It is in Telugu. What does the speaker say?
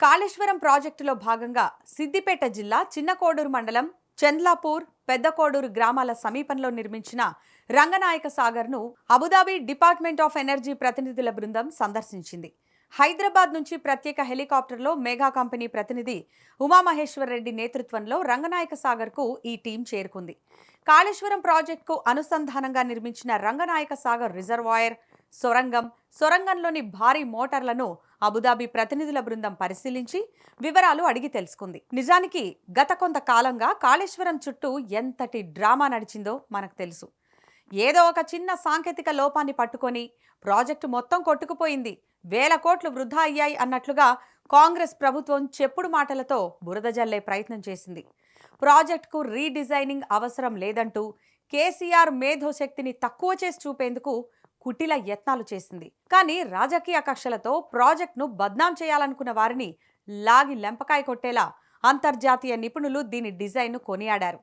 కాళేశ్వరం ప్రాజెక్టులో భాగంగా సిద్దిపేట జిల్లా చిన్నకోడూరు మండలం చంద్లాపూర్ పెద్దకోడూరు గ్రామాల సమీపంలో నిర్మించిన రంగనాయక సాగర్ను అబుదాబి డిపార్ట్మెంట్ ఆఫ్ ఎనర్జీ ప్రతినిధుల బృందం సందర్శించింది. హైదరాబాద్ నుంచి ప్రత్యేక హెలికాప్టర్లో మెగా కంపెనీ ప్రతినిధి ఉమామహేశ్వర్ రెడ్డి నేతృత్వంలో రంగనాయక సాగర్కు ఈ టీం చేరుకుంది. కాళేశ్వరం ప్రాజెక్టుకు అనుసంధానంగా నిర్మించిన రంగనాయక సాగర్ రిజర్వాయర్, సొరంగంలోని భారీ మోటార్లను అబుదాబి ప్రతినిధుల బృందం పరిశీలించి వివరాలు అడిగి తెలుసుకుంది. నిజానికి గత కొంతకాలంగా కాళేశ్వరం చుట్టూ ఎంతటి డ్రామా నడిచిందో మనకు తెలుసు. ఏదో ఒక చిన్న సాంకేతిక లోపాన్ని పట్టుకొని ప్రాజెక్టు మొత్తం కొట్టుకుపోయింది, వేల కోట్లు వృధా అయ్యాయి అన్నట్లుగా కాంగ్రెస్ ప్రభుత్వం చెప్పుడు మాటలతో బురద జల్లే ప్రయత్నం చేసింది. ప్రాజెక్టుకు రీడిజైనింగ్ అవసరం లేదంటూ కేసీఆర్ మేధోశక్తిని తక్కువ చేసి చూపేందుకు కుటిల యత్నాలు చేసింది. కానీ రాజకీయ కక్షలతో ప్రాజెక్టును బద్నాం చేయాలనుకున్న వారిని లాగి లెంపకాయ కొట్టేలా అంతర్జాతీయ నిపుణులు దీని డిజైన్ను కొనియాడారు.